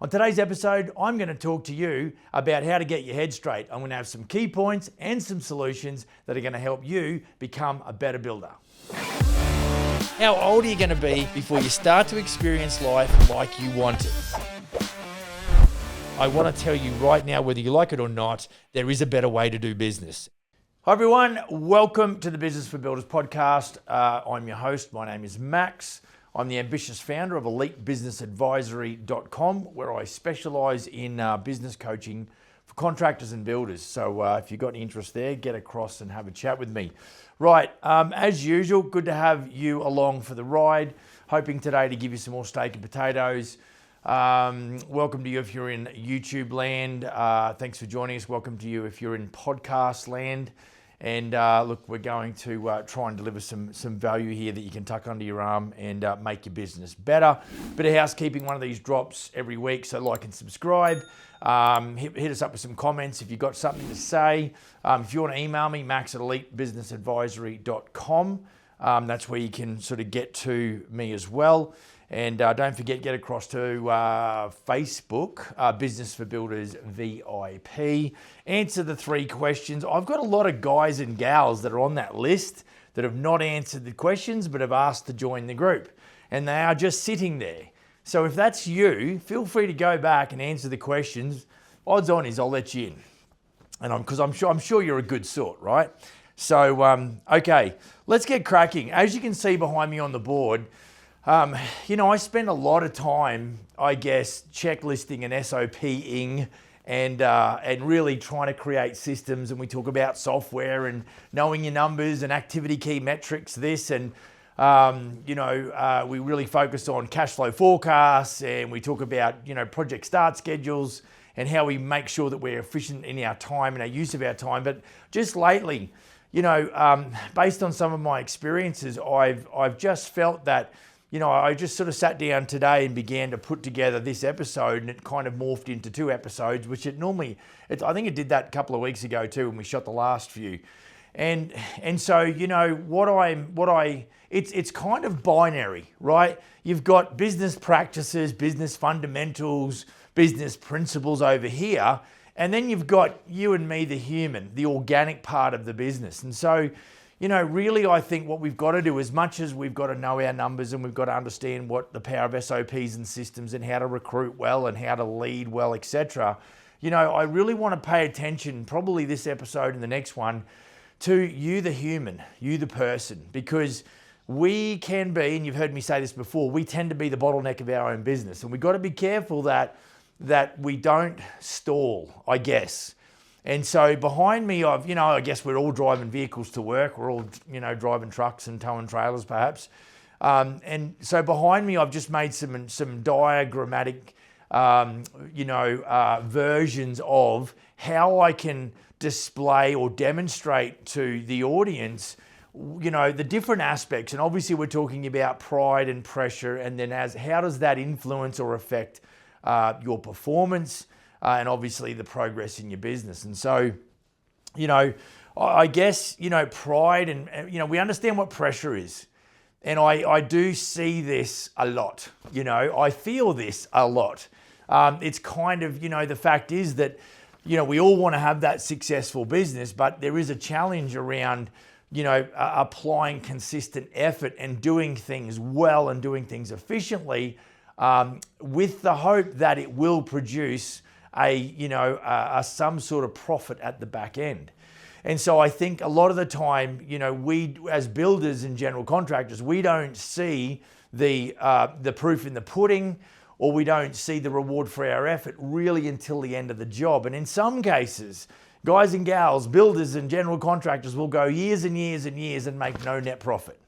On today's episode, I'm going to talk to you about how to get your head straight. I'm going to have some key points and some solutions that are going to help you become a better builder. How old are you going to be before you start to experience life like you want it? I want to tell you right now, whether you like it or not, there is a better way to do business. Hi everyone, welcome to the Business for Builders podcast. I'm your host, my name is Max. I'm the ambitious founder of EliteBusinessAdvisory.com, where I specialize in business coaching for contractors and builders. So if you've got any interest there, get across and have a chat with me. Right, as usual, good to have you along for the ride. Hoping today to give you some more steak and potatoes. Welcome to you if you're in YouTube land. Thanks for joining us. Welcome to you if you're in podcast land. And look, we're going to try and deliver some value here that you can tuck under your arm and make your business better. Bit of housekeeping, one of these drops every week, so like and subscribe. Hit us up with some comments if you've got something to say. If you want to email me, max@elitebusinessadvisory.com. That's where you can sort of get to me as well. And don't forget, get across to Facebook, Business for Builders VIP. Answer the 3 questions. I've got a lot of guys and gals that are on that list that have not answered the questions but have asked to join the group. And they are just sitting there. So if that's you, feel free to go back and answer the questions. Odds on is I'll let you in. And because I'm sure you're a good sort, right? So, okay, let's get cracking. As you can see behind me on the board, I spend a lot of time, I guess, checklisting and SOPing and really trying to create systems. And we talk about software and knowing your numbers and activity key metrics, this. And, we really focus on cash flow forecasts, and we talk about, project start schedules and how we make sure that we're efficient in our time and our use of our time. But just lately, based on some of my experiences, I've just felt that, I just sort of sat down today and began to put together this episode, and it kind of morphed into 2 episodes, which I think it did that a couple of weeks ago too when we shot the last few. And so, it's kind of binary, right? You've got business practices, business fundamentals, business principles over here, and then you've got you and me, the human, the organic part of the business. And so, really, I think what we've got to do, as much as we've got to know our numbers and we've got to understand what the power of SOPs and systems and how to recruit well and how to lead well, etc. I really want to pay attention, probably this episode and the next one, to you, the human, you, the person, because we can be, and you've heard me say this before, we tend to be the bottleneck of our own business. And we've got to be careful that we don't stall, I guess. And so behind me, I guess we're all driving vehicles to work. We're all, driving trucks and towing trailers perhaps. And so behind me, I've just made some diagrammatic, versions of how I can display or demonstrate to the audience, the different aspects. And obviously we're talking about pride and pressure. And then how does that influence or affect your performance? And obviously the progress in your business. And so, I guess, pride and, we understand what pressure is. And I do see this a lot, I feel this a lot. It's kind of, the fact is that, we all want to have that successful business, but there is a challenge around, applying consistent effort and doing things well and doing things efficiently, with the hope that it will produce some sort of profit at the back end. And so I think a lot of the time, we as builders and general contractors, we don't see the proof in the pudding, or we don't see the reward for our effort really until the end of the job. And in some cases, guys and gals, builders and general contractors will go years and years and years and make no net profit,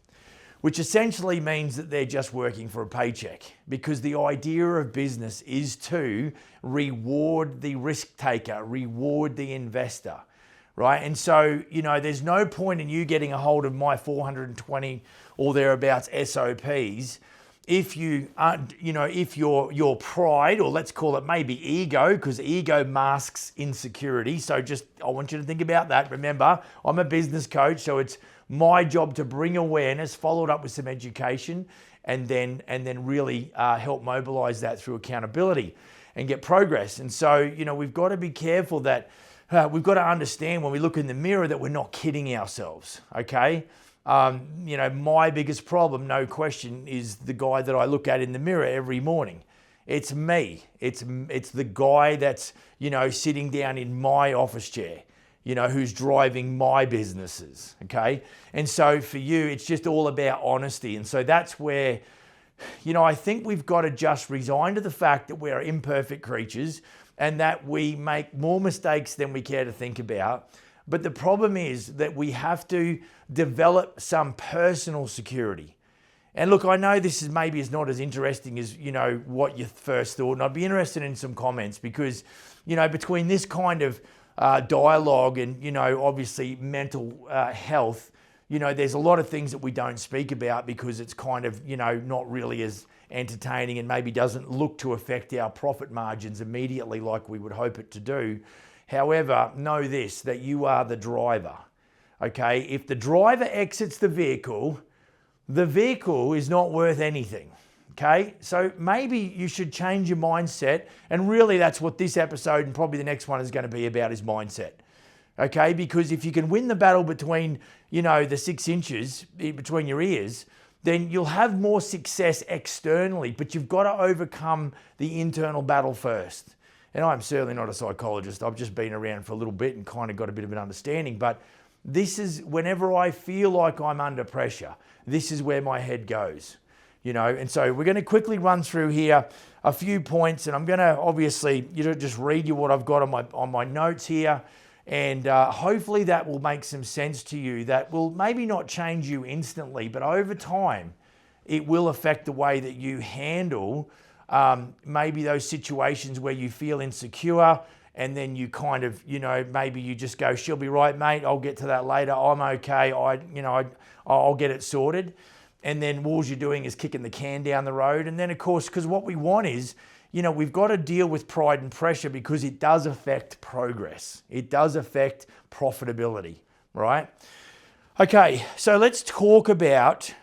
which essentially means that they're just working for a paycheck, because the idea of business is to reward the risk taker, reward the investor, right? And so, there's no point in you getting a hold of my 420 or thereabouts SOPs if you aren't, if your pride, or let's call it maybe ego, because ego masks insecurity. So I want you to think about that. Remember, I'm a business coach, so it's my job to bring awareness, followed up with some education, and then really help mobilize that through accountability. and get progress. And so, you know, we've got to be careful that we've got to understand when we look in the mirror that we're not kidding ourselves, okay? You know, my biggest problem, no question, is the guy that I look at in the mirror every morning. It's me. It's the guy that's, you know, sitting down in my office chair, you know, who's driving my businesses, okay? And so for you, it's just all about honesty. And so that's where, you know, I think we've got to just resign to the fact that we're imperfect creatures and that we make more mistakes than we care to think about. But the problem is that we have to develop some personal security. And look, I know this is maybe is not as interesting as, you know, what you first thought. And I'd be interested in some comments because, you know, between this kind of dialogue and, you know, obviously mental health, you know, there's a lot of things that we don't speak about because it's kind of, you know, not really as entertaining and maybe doesn't look to affect our profit margins immediately like we would hope it to do. However, know this, that you are the driver, okay? If the driver exits the vehicle is not worth anything, okay? So maybe you should change your mindset, and really that's what this episode and probably the next one is going to be about, is mindset, okay? Because if you can win the battle between, you know, the 6 inches between your ears, then you'll have more success externally, but you've got to overcome the internal battle first. And I'm certainly not a psychologist. I've just been around for a little bit and kind of got a bit of an understanding, but this is whenever I feel like I'm under pressure, this is where my head goes, you know. And so we're going to quickly run through here a few points, and I'm going to obviously, you know, just read you what I've got on my notes here, and hopefully that will make some sense to you. That will maybe not change you instantly, but over time, it will affect the way that you handle maybe those situations where you feel insecure. And then you kind of, you know, maybe you just go, she'll be right, mate. I'll get to that later. I'm okay. I'll get it sorted. And then all you're doing is kicking the can down the road. And then, of course, because what we want is, you know, we've got to deal with pride and pressure because it does affect progress. It does affect profitability, right? Okay, so let's talk about,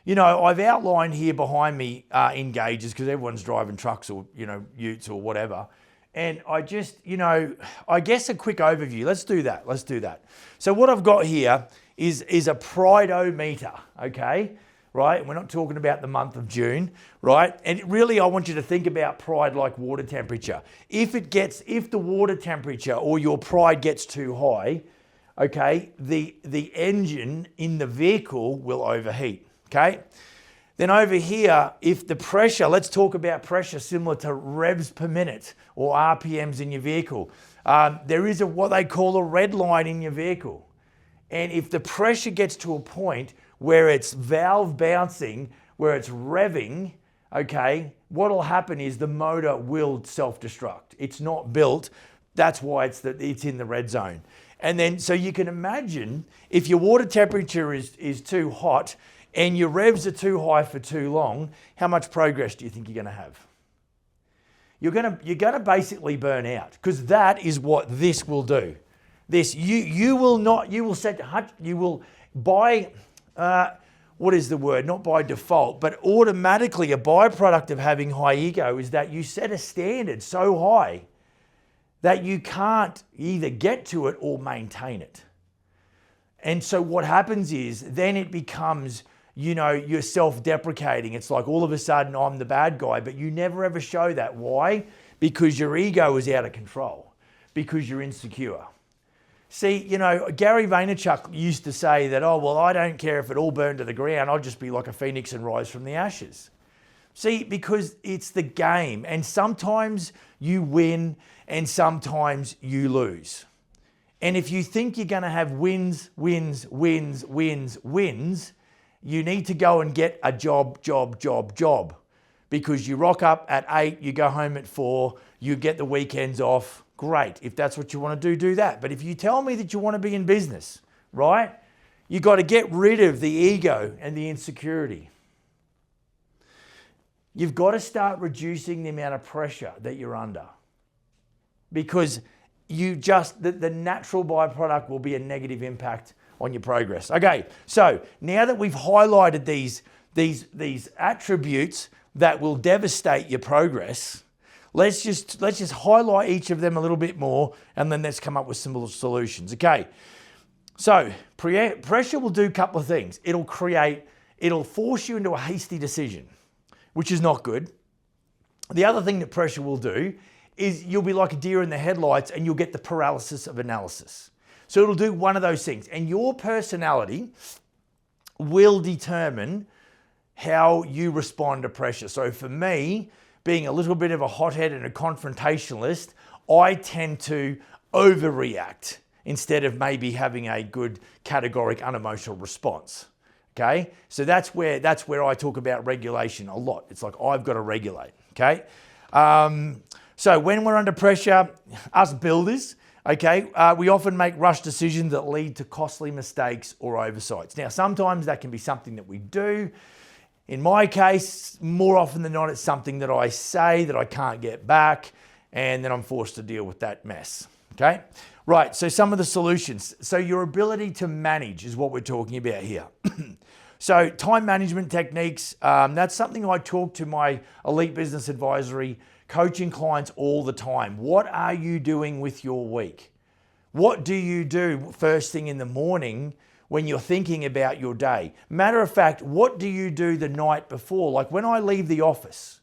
you know, I've outlined here behind me engages because everyone's driving trucks or, you know, utes or whatever. And I just, you know, I guess a quick overview. Let's do that. So what I've got here is a pride-o-meter, okay? Right? We're not talking about the month of June, right? And really, I want you to think about pride like water temperature. If the water temperature or your pride gets too high, okay, the engine in the vehicle will overheat. Okay, then over here, if the pressure, let's talk about pressure similar to revs per minute or RPMs in your vehicle. There is what they call a red line in your vehicle. And if the pressure gets to a point where it's valve bouncing, where it's revving, okay, what will happen is the motor will self-destruct. It's not built. That's why it's in the red zone. And then, so you can imagine if your water temperature is too hot, and your revs are too high for too long, how much progress do you think you're going to have? You're going to basically burn out, because that is what this will do. This you will by what is the word? Not by default, but automatically a byproduct of having high ego is that you set a standard so high that you can't either get to it or maintain it. And so what happens is then it becomes, you know, you're self-deprecating. It's like all of a sudden I'm the bad guy, but you never ever show that. Why? Because your ego is out of control, because you're insecure. See, you know, Gary Vaynerchuk used to say that, oh, well, I don't care if it all burned to the ground. I'll just be like a phoenix and rise from the ashes. See, because it's the game, and sometimes you win and sometimes you lose. And if you think you're going to have wins, you need to go and get a job. Because you rock up at 8, you go home at 4, you get the weekends off. Great. If that's what you want to do that. But if you tell me that you want to be in business, right, you got to get rid of the ego and the insecurity. You've got to start reducing the amount of pressure that you're under. Because the natural byproduct will be a negative impact on your progress. Okay, so now that we've highlighted these attributes that will devastate your progress. Let's just highlight each of them a little bit more, and then let's come up with some solutions. Okay, so pressure will do a couple of things. It'll force you into a hasty decision, which is not good. The other thing that pressure will do is you'll be like a deer in the headlights and you'll get the paralysis of analysis. So it'll do one of those things, and your personality will determine how you respond to pressure. So for me, being a little bit of a hothead and a confrontationalist, I tend to overreact instead of maybe having a good categoric unemotional response. Okay, so that's where I talk about regulation a lot. It's like I've got to regulate. Okay, so when we're under pressure, us builders, okay, we often make rush decisions that lead to costly mistakes or oversights. Now, sometimes that can be something that we do. In my case, more often than not, it's something that I say that I can't get back, and then I'm forced to deal with that mess. Okay, right, so some of the solutions. So your ability to manage is what we're talking about here. So time management techniques, that's something I talk to my elite business advisory coaching clients all the time. What are you doing with your week? What do you do first thing in the morning when you're thinking about your day? Matter of fact, what do you do the night before? Like when I leave the office,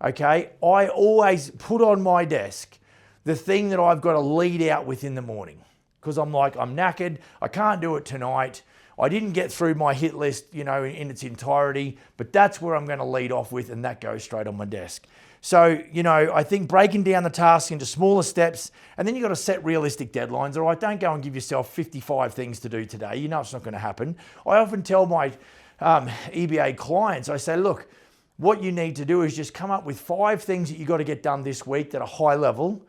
okay, I always put on my desk the thing that I've got to lead out with in the morning, because I'm like, I'm knackered, I can't do it tonight. I didn't get through my hit list, in its entirety, but that's where I'm going to lead off with, and that goes straight on my desk. So, I think breaking down the task into smaller steps, and then you've got to set realistic deadlines. All right, don't go and give yourself 55 things to do today. You know it's not going to happen. I often tell my EBA clients, I say, look, what you need to do is just come up with 5 things that you've got to get done this week that are high level,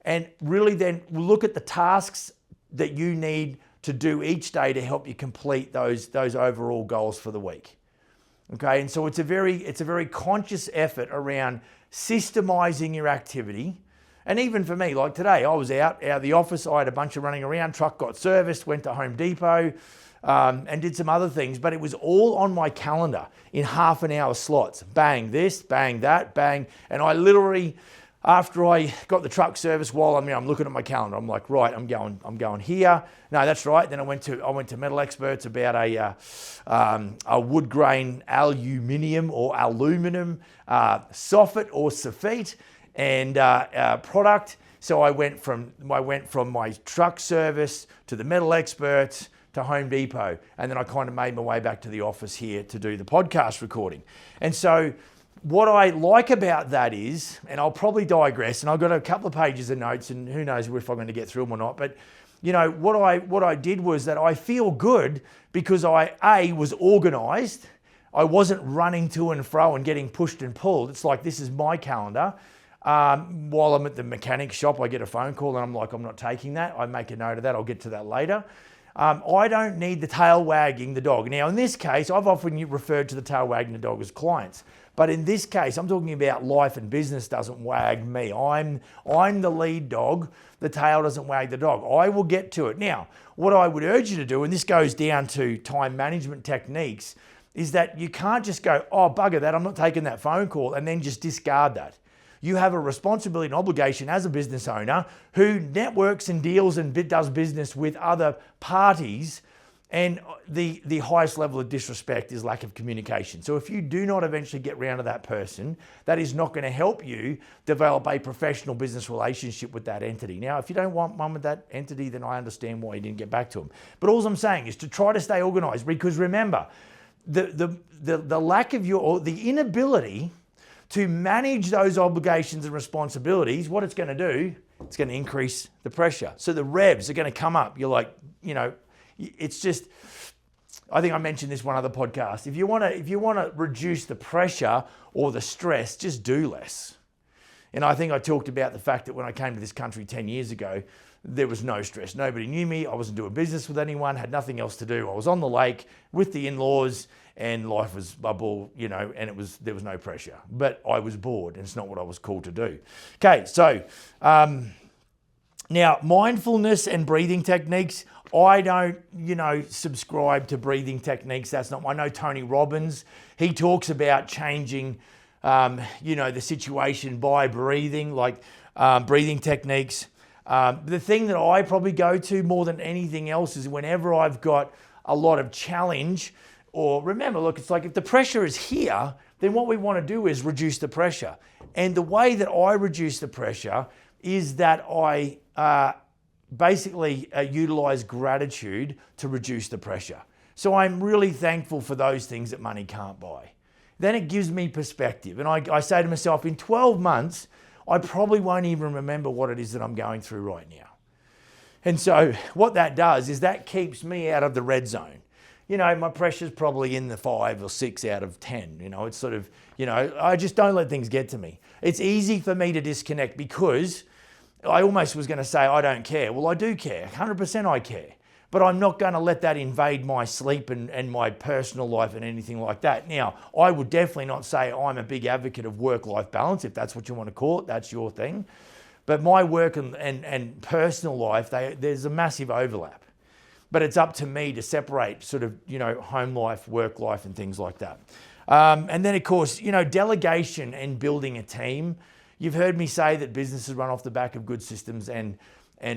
and really then look at the tasks that you need to do each day to help you complete those overall goals for the week. Okay, and so it's a very conscious effort around systemizing your activity. And even for me, like today, I was out of the office, I had a bunch of running around, truck got serviced, went to Home Depot, and did some other things, but it was all on my calendar in half an hour slots. Bang this, bang that, bang. And I literally, after I got the truck service, while I'm looking at my calendar, I'm like, right, I'm going here. No, that's right. Then I went to Metal Experts about a wood grain aluminum soffit or soffit and product. So I went from my truck service to the Metal Experts to Home Depot, and then I kind of made my way back to the office here to do the podcast recording. And so what I like about that is, and I'll probably digress, and I've got a couple of pages of notes, and who knows if I'm going to get through them or not, but what I did was that I feel good because I was organized. I wasn't running to and fro and getting pushed and pulled. It's like, this is my calendar. While I'm at the mechanic shop, I get a phone call and I'm like, I'm not taking that. I make a note of that. I'll get to that later. I don't need the tail wagging the dog. Now, in this case, I've often referred to the tail wagging the dog as clients. But in this case, I'm talking about life and business doesn't wag me. I'm the lead dog. The tail doesn't wag the dog. I will get to it. Now, what I would urge you to do, and this goes down to time management techniques, is that you can't just go, oh, bugger that, I'm not taking that phone call, and then just discard that. You have a responsibility and obligation as a business owner who networks and deals and does business with other parties, and the highest level of disrespect is lack of communication. So if you do not eventually get round to that person, that is not going to help you develop a professional business relationship with that entity. Now, if you don't want one with that entity, then I understand why you didn't get back to them. But all I'm saying is to try to stay organized, because remember, the lack of the inability to manage those obligations and responsibilities, what it's going to do, it's going to increase the pressure. So the revs are going to come up. You're like, it's just, I think I mentioned this one other podcast. If you want to reduce the pressure or the stress, just do less. And I think I talked about the fact that when I came to this country 10 years ago, there was no stress. Nobody knew me. I wasn't doing business with anyone, had nothing else to do. I was on the lake with the in-laws, and life was a ball, and there was no pressure. But I was bored, and it's not what I was called to do. Okay, so now mindfulness and breathing techniques. I don't, subscribe to breathing techniques. That's not. I know Tony Robbins. He talks about changing the situation by breathing, like breathing techniques. The thing that I probably go to more than anything else is whenever I've got a lot of challenge, or remember, look, it's like if the pressure is here, then what we want to do is reduce the pressure. And the way that I reduce the pressure is that I basically utilize gratitude to reduce the pressure. So I'm really thankful for those things that money can't buy. Then it gives me perspective. And I say to myself, in 12 months, I probably won't even remember what it is that I'm going through right now. And so what that does is that keeps me out of the red zone. My pressure's probably in the 5 or 6 out of 10. It's sort of, I just don't let things get to me. It's easy for me to disconnect because I almost was going to say, I don't care. Well, I do care. 100% I care. But I'm not going to let that invade my sleep and my personal life and anything like that. Now, I would definitely not say I'm a big advocate of work-life balance. If that's what you want to call it, that's your thing. But my work and personal life, there's a massive overlap. But it's up to me to separate sort of, home life, work life, and things like that. And then, of course, delegation and building a team. You've heard me say that businesses run off the back of good systems and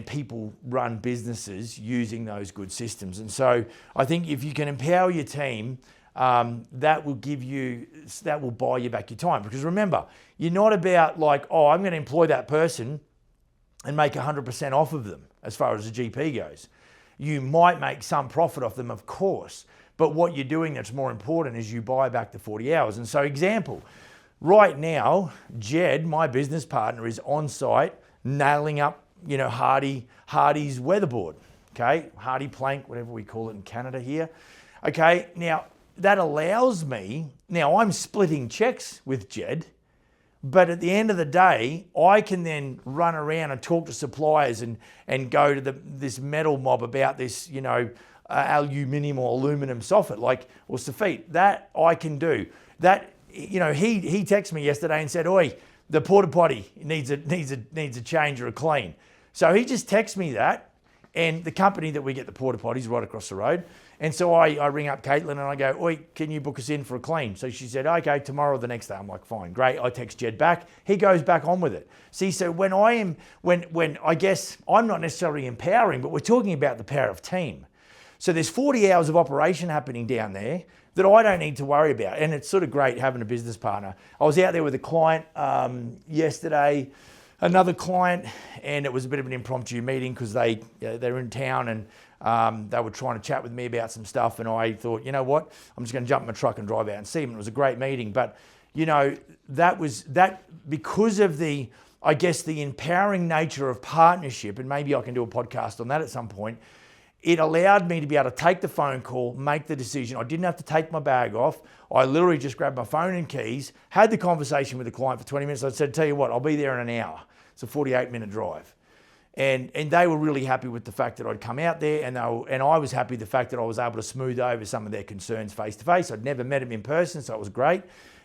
people run businesses using those good systems. And so I think if you can empower your team, that will buy you back your time. Because remember, you're not about like, I'm going to employ that person and make 100% off of them as far as the GP goes. You might make some profit off them, of course, but what you're doing that's more important is you buy back the 40 hours. And so example, right now, Jed, my business partner, is on site nailing up, Hardy's weatherboard, okay? Hardy plank, whatever we call it in Canada here. Okay, now that allows me, now I'm splitting checks with Jed, but at the end of the day, I can then run around and talk to suppliers and go to this metal mob about this, aluminium or aluminum soffit, or soffit. That I can do. That, he texted me yesterday and said, "Oi, the porta potty needs a change or a clean." So he just texted me that, and the company that we get the porta potties right across the road. And so I ring up Caitlin and I go, "Oi, can you book us in for a clean?" So she said, "Okay, tomorrow or the next day." I'm like, "Fine, great." I text Jed back. He goes back on with it. See, so when I guess I'm not necessarily empowering, but we're talking about the power of team. So there's 40 hours of operation happening down there that I don't need to worry about. And it's sort of great having a business partner. I was out there with a client yesterday, another client, and it was a bit of an impromptu meeting because they're in town and they were trying to chat with me about some stuff. And I thought, you know what, I'm just going to jump in my truck and drive out and see them. It was a great meeting. But, that because of the empowering nature of partnership, and maybe I can do a podcast on that at some point, it allowed me to be able to take the phone call, make the decision. I didn't have to take my bag off. I literally just grabbed my phone and keys, had the conversation with the client for 20 minutes. I said, "Tell you what, I'll be there in an hour." It's a 48-minute drive. And they were really happy with the fact that I'd come out there, and I was happy the fact that I was able to smooth over some of their concerns face to face. I'd never met them in person, so it was great.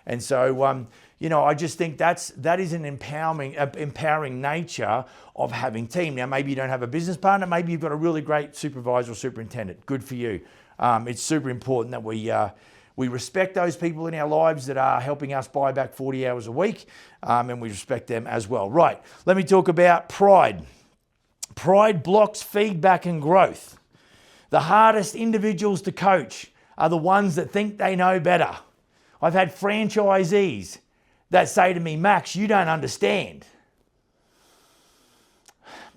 And so, I just think that is an empowering nature of having team. Now, maybe you don't have a business partner. Maybe you've got a really great supervisor or superintendent. Good for you. It's super important that we respect those people in our lives that are helping us buy back 40 hours a week, and we respect them as well. Right, let me talk about pride. Pride blocks feedback and growth. The hardest individuals to coach are the ones that think they know better. I've had franchisees that say to me, "Max, you don't understand."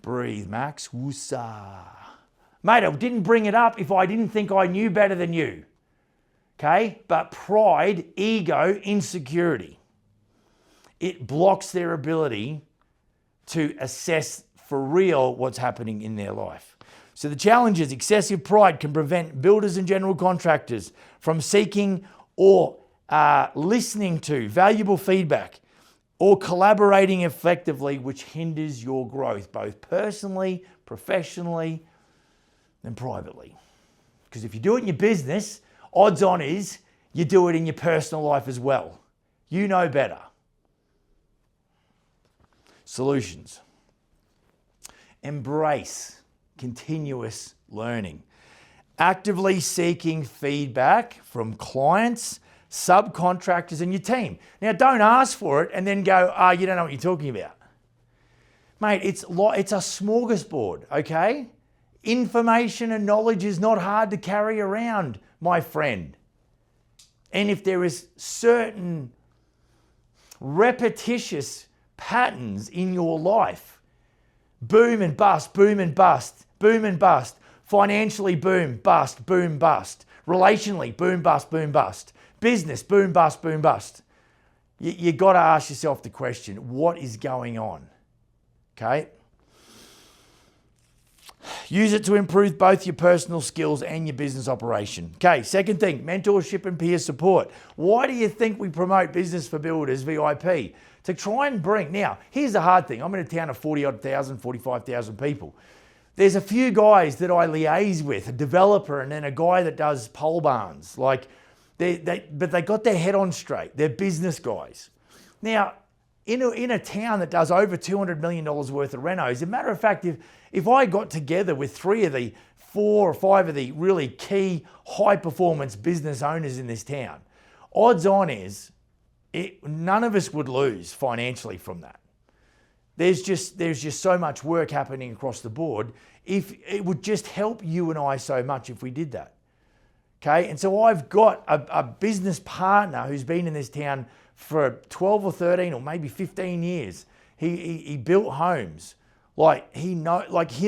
Breathe, Max. Woosa. Mate, I didn't bring it up if I didn't think I knew better than you. Okay? But pride, ego, insecurity, it blocks their ability to assess for real what's happening in their life. So the challenge is excessive pride can prevent builders and general contractors from seeking or listening to valuable feedback or collaborating effectively, which hinders your growth, both personally, professionally, and privately. Because if you do it in your business, odds on is you do it in your personal life as well. You know better. Solutions. Embrace continuous learning. Actively seeking feedback from clients, subcontractors, and your team. Now, don't ask for it and then go, you don't know what you're talking about. Mate, it's a smorgasbord, okay? Information and knowledge is not hard to carry around, my friend. And if there is certain repetitious patterns in your life, boom and bust, boom and bust, boom and bust, financially boom, bust, relationally boom, bust, business boom, bust. You got to ask yourself the question, what is going on? Okay? Use it to improve both your personal skills and your business operation. Okay, second thing, mentorship and peer support. Why do you think we promote Business for Builders VIP? To try and bring, now, here's the hard thing. I'm in a town of 45,000 people. There's a few guys that I liaise with, a developer and then a guy that does pole barns. But they got their head on straight. They're business guys. Now, in a town that does over $200 million worth of renos, as a matter of fact, if I got together with 3 of the 4 or 5 of the really key high performance business owners in this town, odds on is none of us would lose financially from that. There's just so much work happening across the board. If it would just help you and I so much if we did that. Okay, and so I've got a business partner who's been in this town for 12 or 13 or maybe 15 years. He built homes. Like him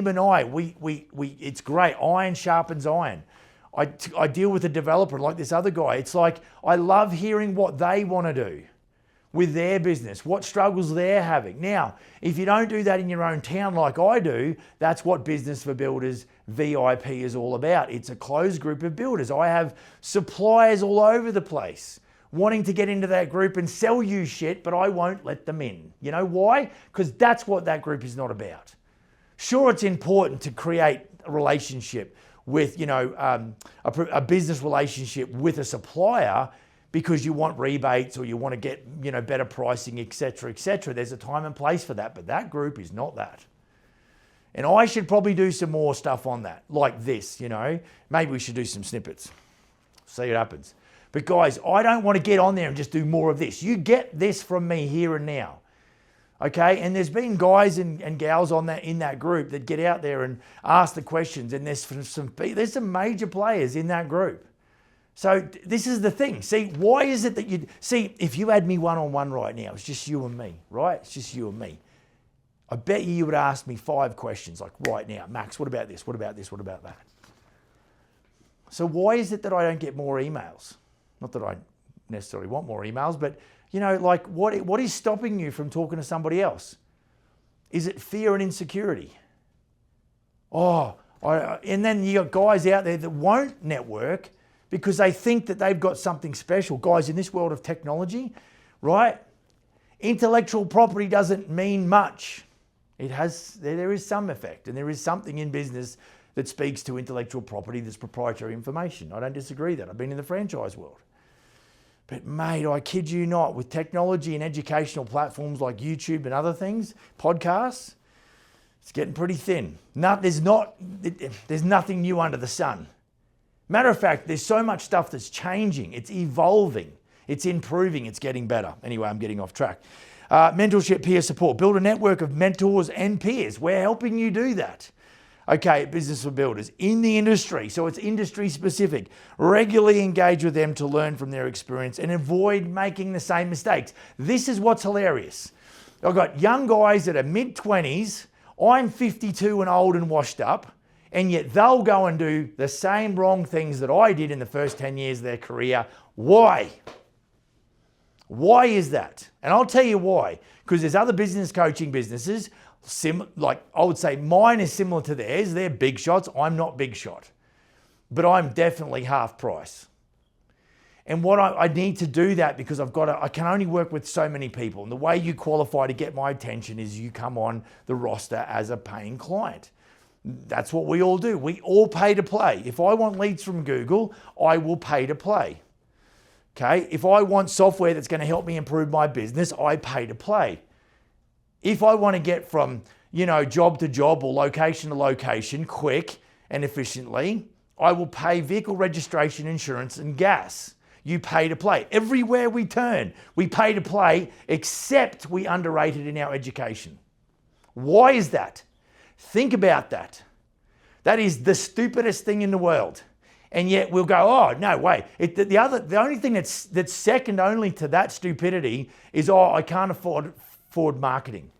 and I, it's great. Iron sharpens iron. I deal with a developer like this other guy. It's like, I love hearing what they want to do with their business, what struggles they're having. Now, if you don't do that in your own town like I do, that's what Business for Builders VIP is all about. It's a closed group of builders. I have suppliers all over the place wanting to get into that group and sell you shit, but I won't let them in. You know why? Because that's what that group is not about. Sure, it's important to create a relationship with, a business relationship with a supplier because you want rebates or you want to get, better pricing, etc., etc. There's a time and place for that, but that group is not that. And I should probably do some more stuff on that, like this, Maybe we should do some snippets. See what happens. But guys, I don't want to get on there and just do more of this. You get this from me here and now. Okay, and there's been guys and gals in that group that get out there and ask the questions, and there's some major players in that group. So this is the thing. See, why is it that if you had me one-on-one right now, it's just you and me, right? It's just you and me. I bet you would ask me 5 questions like right now. Max, what about this? What about this? What about that? So why is it that I don't get more emails? Not that I necessarily want more emails, but what is stopping you from talking to somebody else? Is it fear and insecurity? And then you got guys out there that won't network because they think that they've got something special. Guys, in this world of technology, right? Intellectual property doesn't mean much. There is some effect, and there is something in business that speaks to intellectual property that's proprietary information. I don't disagree that. I've been in the franchise world. But mate, I kid you not, with technology and educational platforms like YouTube and other things, podcasts, it's getting pretty thin. There's nothing new under the sun. Matter of fact, there's so much stuff that's changing. It's evolving. It's improving. It's getting better. Anyway, I'm getting off track. Mentorship, peer support. Build a network of mentors and peers. We're helping you do that. Okay, Business for Builders in the industry. So it's industry specific. Regularly engage with them to learn from their experience and avoid making the same mistakes. This is what's hilarious. I've got young guys that are mid-20s. I'm 52 and old and washed up. And yet they'll go and do the same wrong things that I did in the first 10 years of their career. Why? Why is that? And I'll tell you why. Because there's other business coaching businesses, I would say mine is similar to theirs. They're big shots. I'm not big shot. But I'm definitely half price. And what I need to do that because I can only work with so many people. And the way you qualify to get my attention is you come on the roster as a paying client. That's what we all do. We all pay to play. If I want leads from Google, I will pay to play. Okay? If I want software that's going to help me improve my business, I pay to play. If I want to get from, job to job or location to location quick and efficiently, I will pay vehicle registration, insurance, and gas. you pay to play. Everywhere we turn, we pay to play, except we underrate it in our education. Why is that? Think about that. That is the stupidest thing in the world. And yet we'll go, oh, no way. The only thing that's second only to that stupidity is, oh, I can't afford marketing.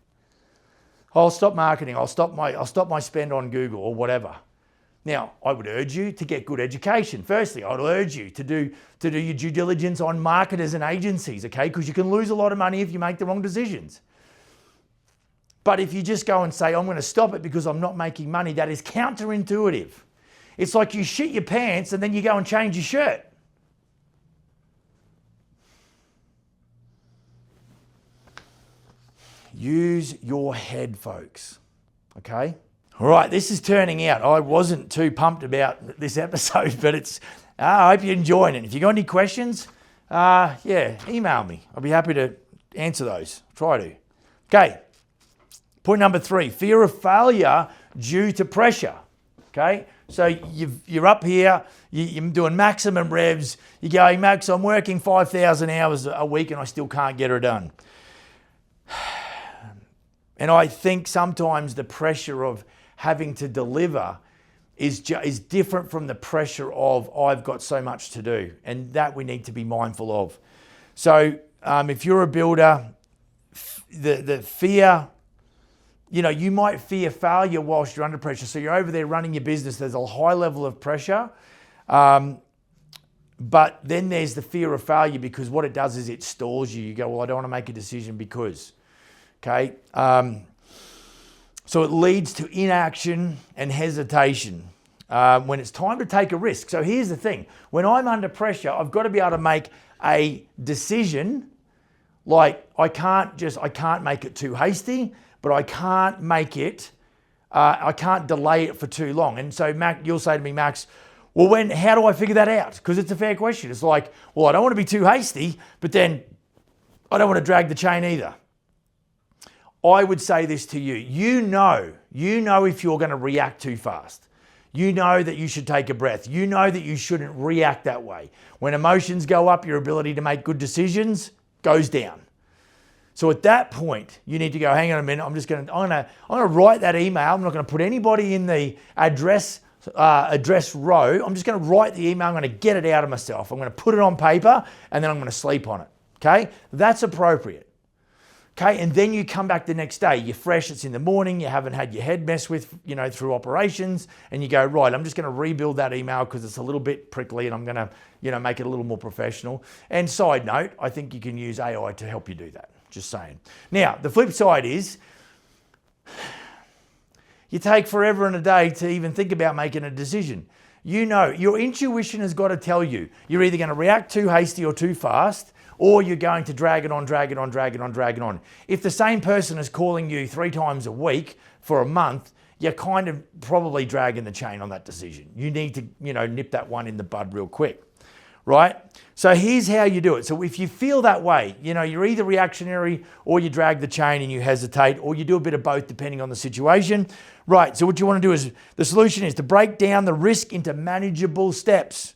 I'll stop marketing. I'll stop my spend on Google or whatever. Now, I would urge you to get good education. Firstly, I'd urge you to do your due diligence on marketers and agencies, okay? Because you can lose a lot of money if you make the wrong decisions. But if you just go and say, I'm going to stop it because I'm not making money, that is counterintuitive. It's like you shit your pants and then you go and change your shirt. Use your head, folks, okay? All right, this is turning out. I wasn't too pumped about this episode, but I hope you're enjoying it. If you've got any questions, email me. I'll be happy to answer those. Try to. Okay, point number 3, fear of failure due to pressure. Okay, so you're up here, you're doing maximum revs. You're going, Max, I'm working 5,000 hours a week and I still can't get her done. And I think sometimes the pressure of having to deliver is different from the pressure of I've got so much to do, and that we need to be mindful of. So if you're a builder, the fear, you might fear failure whilst you're under pressure. So you're over there running your business, there's a high level of pressure, but then there's the fear of failure, because what it does is it stalls you. You go, well, I don't want to make a decision because, okay? So it leads to inaction and hesitation when it's time to take a risk. So here's the thing. When I'm under pressure, I've got to be able to make a decision. Like I can't make it too hasty, but I can't make it, I can't delay it for too long. And so Mac, you'll say to me, Max, well, how do I figure that out? Because it's a fair question. It's like, well, I don't want to be too hasty, but then I don't want to drag the chain either. I would say this to you. You know if you're going to react too fast. You know that you should take a breath. You know that you shouldn't react that way. When emotions go up, your ability to make good decisions goes down. So at that point, you need to go, hang on a minute, I'm going to write that email. I'm not going to put anybody in the address row. I'm just going to write the email. I'm going to get it out of myself. I'm going to put it on paper and then I'm going to sleep on it. Okay? That's appropriate. Okay, and then you come back the next day, you're fresh, it's in the morning, you haven't had your head messed with, through operations, and you go, right, I'm just going to rebuild that email because it's a little bit prickly and I'm going to, make it a little more professional. And side note, I think you can use AI to help you do that, just saying. Now, the flip side is, you take forever and a day to even think about making a decision. Your intuition has got to tell you, you're either going to react too hasty or too fast, or you're going to drag it on. If the same person is calling you 3 times a week for a month, you're kind of probably dragging the chain on that decision. You need to, nip that one in the bud real quick, right? So here's how you do it. So if you feel that way, you're either reactionary or you drag the chain and you hesitate, or you do a bit of both depending on the situation. Right, so what you want to do is, the solution is to break down the risk into manageable steps.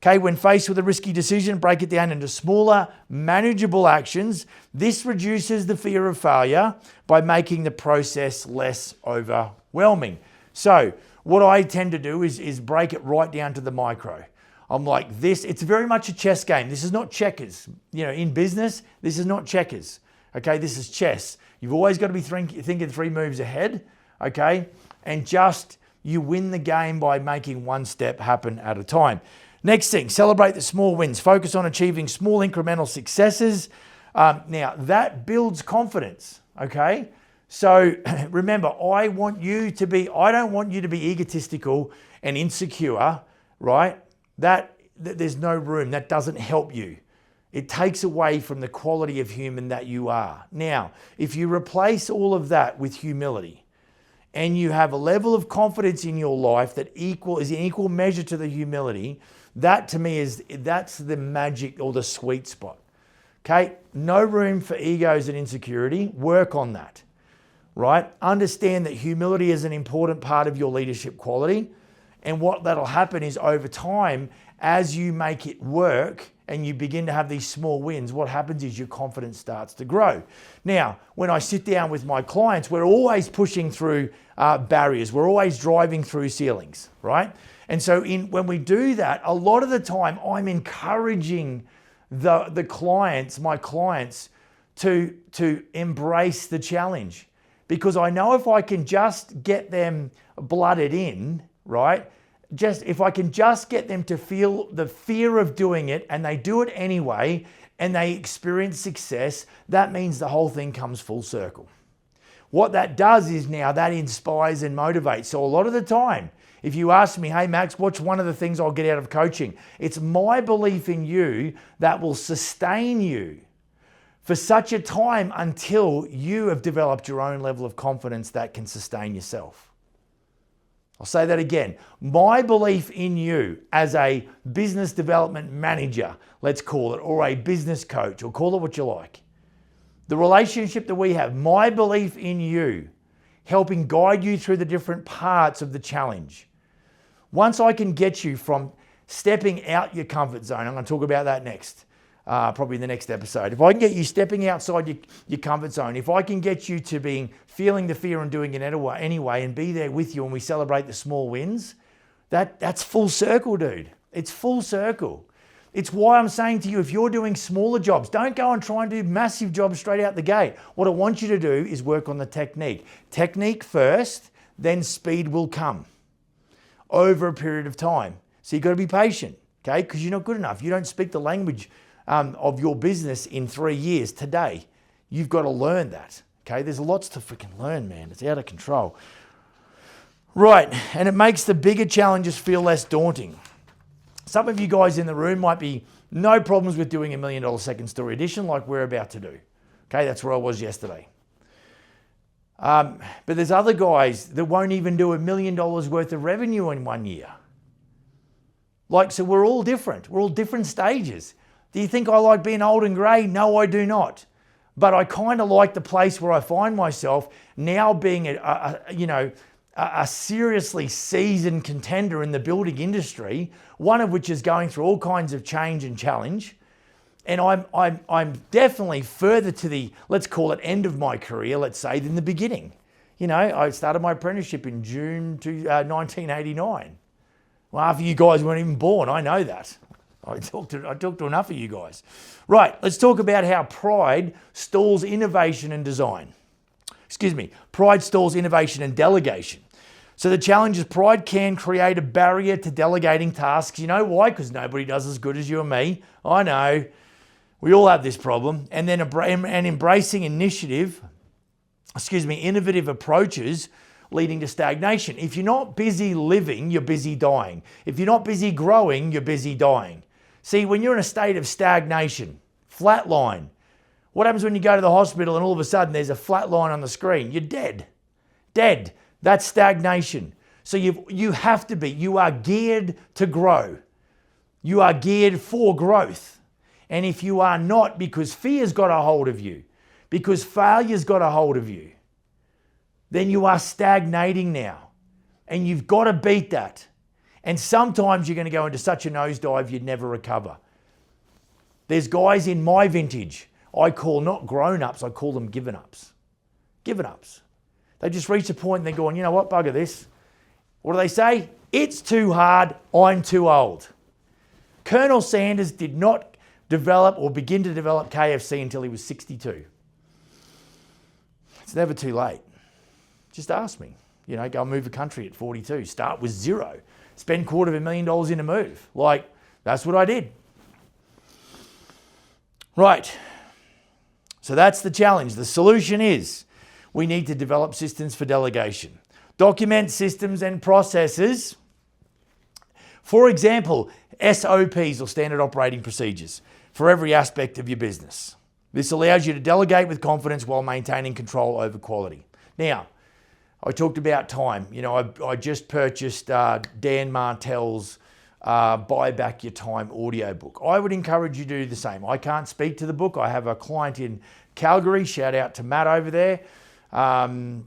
Okay, when faced with a risky decision, break it down into smaller, manageable actions. This reduces the fear of failure by making the process less overwhelming. So what I tend to do is break it right down to the micro. I'm like this, it's very much a chess game. This is not checkers. In business, this is not checkers. Okay, this is chess. You've always got to be thinking 3 moves ahead, okay? And you win the game by making one step happen at a time. Next thing, celebrate the small wins. Focus on achieving small incremental successes. Now, that builds confidence, okay? So remember, I don't want you to be egotistical and insecure, right? There's no room. That doesn't help you. It takes away from the quality of human that you are. Now, if you replace all of that with humility, and you have a level of confidence in your life that is in equal measure to the humility, that to me that's the magic or the sweet spot. Okay? No room for egos and insecurity. Work on that. Right? Understand that humility is an important part of your leadership quality. And what that'll happen is over time, as you make it work and you begin to have these small wins, what happens is your confidence starts to grow. Now, when I sit down with my clients, we're always pushing through barriers. We're always driving through ceilings, right? And so when we do that, a lot of the time I'm encouraging my clients to embrace the challenge, because I know if I can just get them blooded in, right? If I can just get them to feel the fear of doing it and they do it anyway and they experience success, that means the whole thing comes full circle. What that does is now that inspires and motivates. So a lot of the time, if you ask me, hey Max, what's one of the things I'll get out of coaching? It's my belief in you that will sustain you for such a time until you have developed your own level of confidence that can sustain yourself. I'll say that again. My belief in you as a business development manager, let's call it, or a business coach, or call it what you like. The relationship that we have, my belief in you, helping guide you through the different parts of the challenge. Once I can get you from stepping out your comfort zone, I'm going to talk about that next, probably in the next episode. If I can get you stepping outside your comfort zone, if I can get you to feeling the fear and doing it anyway and be there with you and we celebrate the small wins, that's full circle, dude. It's full circle. It's why I'm saying to you, if you're doing smaller jobs, don't go and try and do massive jobs straight out the gate. What I want you to do is work on the technique. Technique first, then speed will come over a period of time. So you've got to be patient, okay? Because you're not good enough. You don't speak the language of your business in 3 years today. You've got to learn that, okay? There's lots to freaking learn, man. It's out of control. Right, and it makes the bigger challenges feel less daunting. Some of you guys in the room might be no problems with doing $1 million second story edition like we're about to do. Okay, that's where I was yesterday. But there's other guys that won't even do $1 million worth of revenue in 1 year. So we're all different. We're all different stages. Do you think I like being old and grey? No, I do not. But I kind of like the place where I find myself now being a seriously seasoned contender in the building industry, one of which is going through all kinds of change and challenge. And I'm definitely further to the, let's call it, end of my career, let's say, than the beginning. I started my apprenticeship in June 1989. Well, half of you guys weren't even born, I know that. I talked to enough of you guys. Right, let's talk about how pride stalls innovation and design. Pride stalls innovation and delegation. So the challenge is pride can create a barrier to delegating tasks. You know why? Because nobody does as good as you and me. I know. We all have this problem. And then embracing innovative approaches leading to stagnation. If you're not busy living, you're busy dying. If you're not busy growing, you're busy dying. See, when you're in a state of stagnation, flat line, what happens when you go to the hospital and all of a sudden there's a flat line on the screen? You're dead. Dead. That's stagnation. So you are geared to grow. You are geared for growth. And if you are not, because fear's got a hold of you, because failure's got a hold of you, then you are stagnating now. And you've got to beat that. And sometimes you're going to go into such a nosedive you'd never recover. There's guys in my vintage I call not grown-ups, I call them given-ups. Given-ups. They just reach a point and they're going, you know what, bugger this. What do they say? It's too hard, I'm too old. Colonel Sanders did not develop or begin to develop KFC until he was 62. It's never too late. Just ask me. Go move a country at 42. Start with zero. Spend $250,000 in a move. That's what I did. Right. So that's the challenge. The solution is we need to develop systems for delegation. Document systems and processes. For example, SOPs or standard operating procedures for every aspect of your business. This allows you to delegate with confidence while maintaining control over quality. Now, I talked about time. I just purchased Dan Martell's Buy Back Your Time audiobook. I would encourage you to do the same. I can't speak to the book. I have a client in Calgary. Shout out to Matt over there. Dan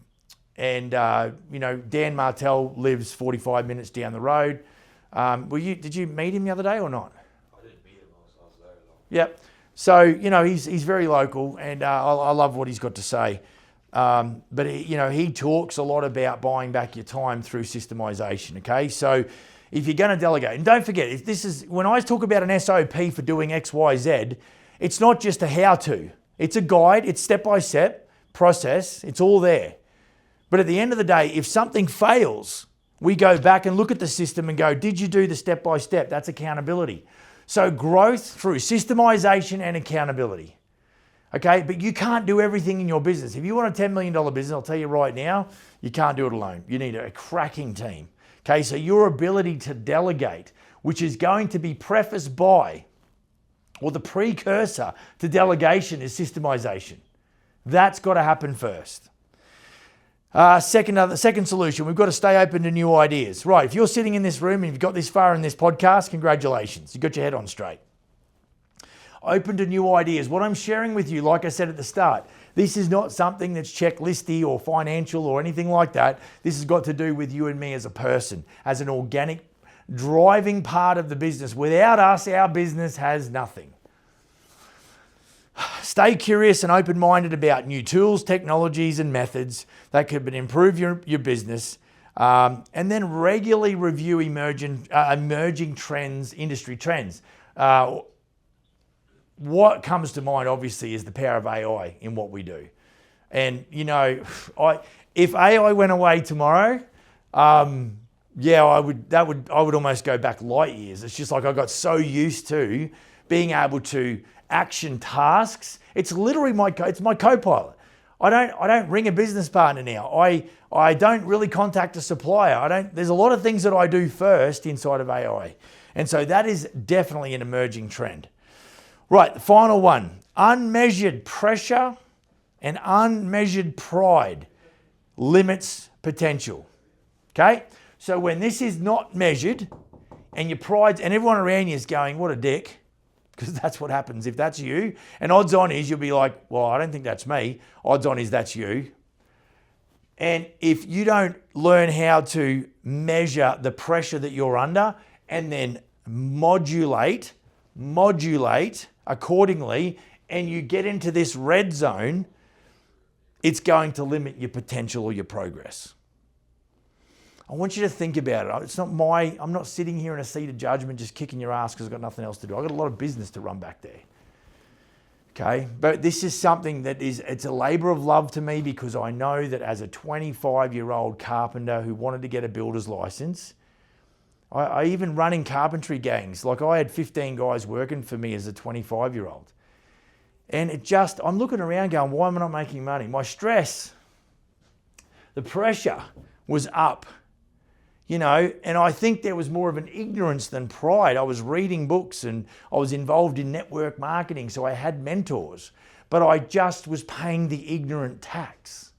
Martell lives 45 minutes down the road. Did you meet him the other day or not? I didn't meet him. I was there. Yep. So, he's very local, and I love what he's got to say. But he talks a lot about buying back your time through systemization. Okay, so if you're going to delegate, and don't forget, if this is when I talk about an SOP for doing X, Y, Z, it's not just a how-to. It's a guide. It's step-by-step process. It's all there. But at the end of the day, if something fails, we go back and look at the system and go, did you do the step-by-step? That's accountability. So growth through systemization and accountability. Okay, but you can't do everything in your business. If you want a $10 million business, I'll tell you right now, you can't do it alone. You need a cracking team. Okay, so your ability to delegate, which is going to be prefaced by, or the precursor to delegation is systemization. That's got to happen first. Second solution, we've got to stay open to new ideas. Right, if you're sitting in this room and you've got this far in this podcast, congratulations. You got your head on straight. Open to new ideas. What I'm sharing with you, like I said at the start, this is not something that's checklisty or financial or anything like that. This has got to do with you and me as a person, as an organic driving part of the business. Without us, our business has nothing. Stay curious and open-minded about new tools, technologies, and methods that could improve your business. And then regularly review emerging trends, industry trends. What comes to mind, obviously, is the power of AI in what we do. And, if AI went away tomorrow, I would almost go back light years. It's just like I got so used to being able to action tasks. It's literally my co-pilot. I don't ring a business partner now. I don't really contact a supplier. There's a lot of things that I do first inside of AI. And so that is definitely an emerging trend. Right, the final one, unmeasured pressure and unmeasured pride limits potential. Okay? So when this is not measured and your pride, and everyone around you is going, what a dick, because that's what happens if that's you. And odds on is you'll be like, well, I don't think that's me. Odds on is that's you. And if you don't learn how to measure the pressure that you're under and then modulate accordingly, and you get into this red zone, it's going to limit your potential or your progress. I want you to think about it. I'm not sitting here in a seat of judgment just kicking your ass because I've got nothing else to do. I've got a lot of business to run back there. Okay, but this is something it's a labor of love to me, because I know that as a 25-year-old carpenter who wanted to get a builder's license, I even running carpentry gangs. Like I had 15 guys working for me as a 25-year-old. And I'm looking around going, why am I not making money? My stress, the pressure was up, and I think there was more of an ignorance than pride. I was reading books and I was involved in network marketing, so I had mentors, but I just was paying the ignorant tax.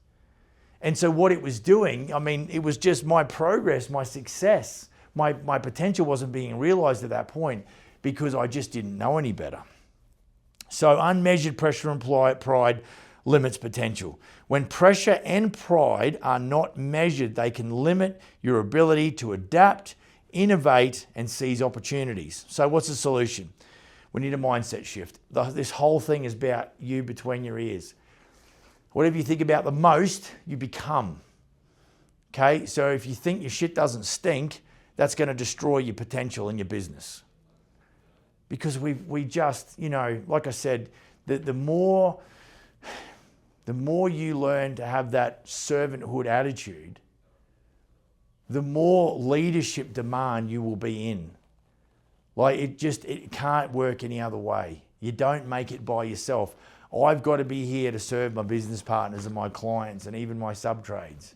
And so what it was doing, it was just my progress, my success. My potential wasn't being realized at that point because I just didn't know any better. So unmeasured pressure and pride limits potential. When pressure and pride are not measured, they can limit your ability to adapt, innovate, and seize opportunities. So what's the solution? We need a mindset shift. This whole thing is about you between your ears. Whatever you think about the most, you become. Okay, so if you think your shit doesn't stink, that's going to destroy your potential in your business. Because we just, like I said, the more you learn to have that servanthood attitude, the more leadership demand you will be in. Like it can't work any other way. You don't make it by yourself. I've got to be here to serve my business partners and my clients and even my sub-trades.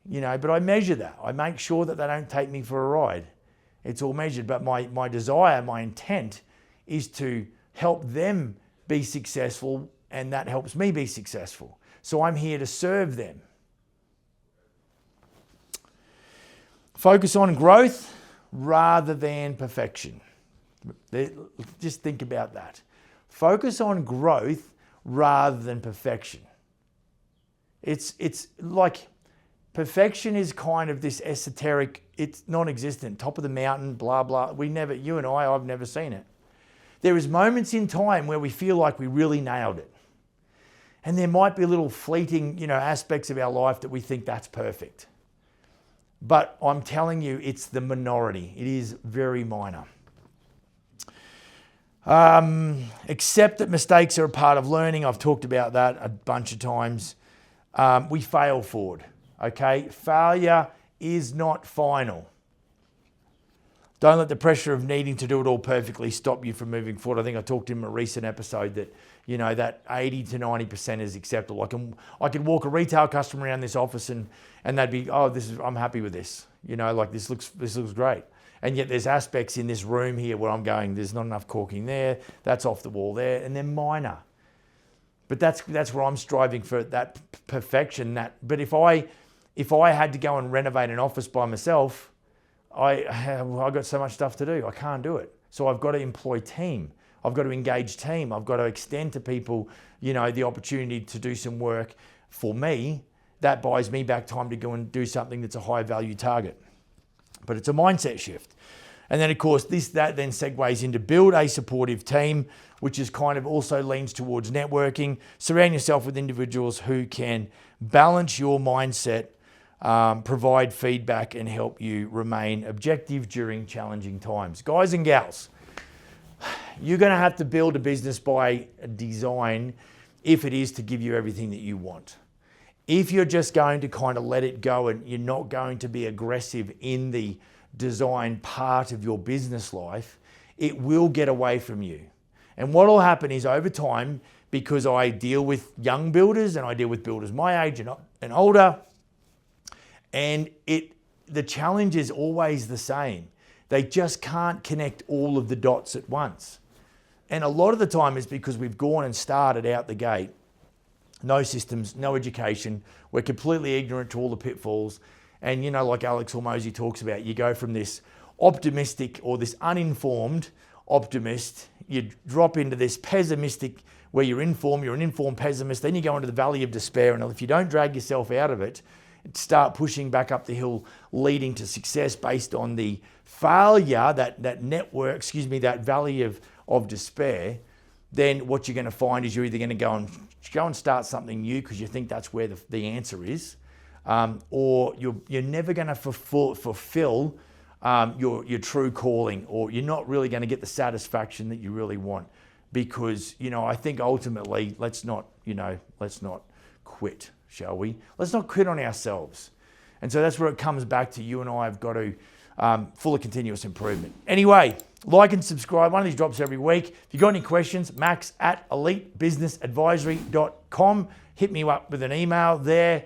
But I measure that. I make sure that they don't take me for a ride. It's all measured. But my desire, my intent is to help them be successful, and that helps me be successful. So I'm here to serve them. Focus on growth rather than perfection. Just think about that. Focus on growth rather than perfection. It's like perfection is kind of this esoteric, it's non-existent, top of the mountain, blah, blah. You and I've never seen it. There is moments in time where we feel like we really nailed it. And there might be little fleeting, aspects of our life that we think that's perfect. But I'm telling you, it's the minority. It is very minor. Accept that mistakes are a part of learning. I've talked about that a bunch of times. We fail forward, okay? Failure is not final. Don't let the pressure of needing to do it all perfectly stop you from moving forward. I think I talked in a recent episode that, that 80 to 90% is acceptable. I could walk a retail customer around this office and they'd be, I'm happy with this. This looks great. And yet there's aspects in this room here where I'm going, there's not enough caulking there, that's off the wall there, and they're minor. But that's where I'm striving for, that perfection. But if I had to go and renovate an office by myself, I've got so much stuff to do. I can't do it. So I've got to employ team. I've got to engage team. I've got to extend to people, the opportunity to do some work for me. That buys me back time to go and do something that's a high value target. But it's a mindset shift. And then of course, that then segues into build a supportive team, which is kind of also leans towards networking. Surround yourself with individuals who can balance your mindset, provide feedback, and help you remain objective during challenging times. Guys and gals, you're going to have to build a business by design if it is to give you everything that you want. If you're just going to kind of let it go and you're not going to be aggressive in the design part of your business life, it will get away from you. And what will happen is over time, because I deal with young builders and I deal with builders my age and older, and the challenge is always the same. They just can't connect all of the dots at once. And a lot of the time is because we've gone and started out the gate. No systems, no education. We're completely ignorant to all the pitfalls. And like Alex Hormozy talks about, you go from this optimistic or this uninformed optimist, you drop into this pessimistic where you're an informed pessimist, then you go into the valley of despair. And if you don't drag yourself out of it, start pushing back up the hill, leading to success based on the failure, that valley of despair, then what you're going to find is you're either going to go and start something new because you think that's where the answer is, or you're never going to fulfill your true calling, or you're not really going to get the satisfaction that you really want. Because I think ultimately, let's not quit, shall we? Let's not quit on ourselves. And so that's where it comes back to you and I have got to full of continuous improvement. Anyway, like and subscribe. One of these drops every week. If you've got any questions, max@elitebusinessadvisory.com. Hit me up with an email there.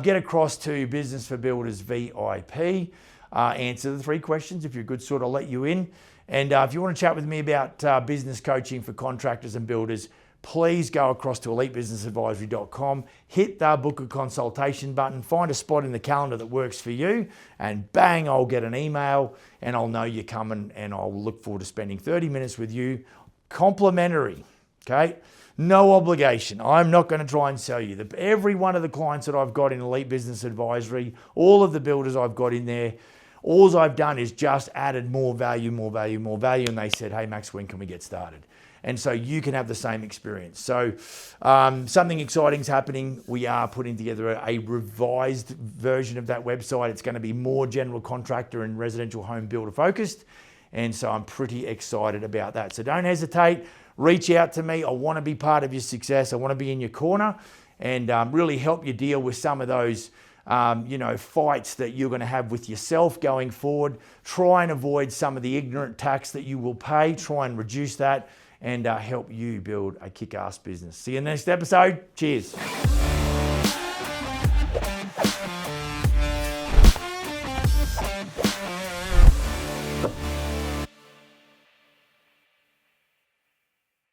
Get across to Business for Builders VIP. Answer the 3 questions. If you're a good sort, I'll let you in. And if you want to chat with me about business coaching for contractors and builders, please go across to elitebusinessadvisory.com, hit the book a consultation button, find a spot in the calendar that works for you, and bang, I'll get an email and I'll know you're coming, and I'll look forward to spending 30 minutes with you, complimentary, okay? No obligation. I'm not going to try and sell you. Every one of the clients that I've got in Elite Business Advisory, all of the builders I've got in there, all I've done is just added more value, and they said, hey Max, when can we get started? And so you can have the same experience. So something exciting is happening. We are putting together a revised version of that website. It's going to be more general contractor and residential home builder focused. And so I'm pretty excited about that. So don't hesitate. Reach out to me. I want to be part of your success. I want to be in your corner and really help you deal with some of those fights that you're going to have with yourself going forward. Try and avoid some of the ignorant tax that you will pay. Try and reduce that, and help you build a kick-ass business. See you in the next episode. Cheers.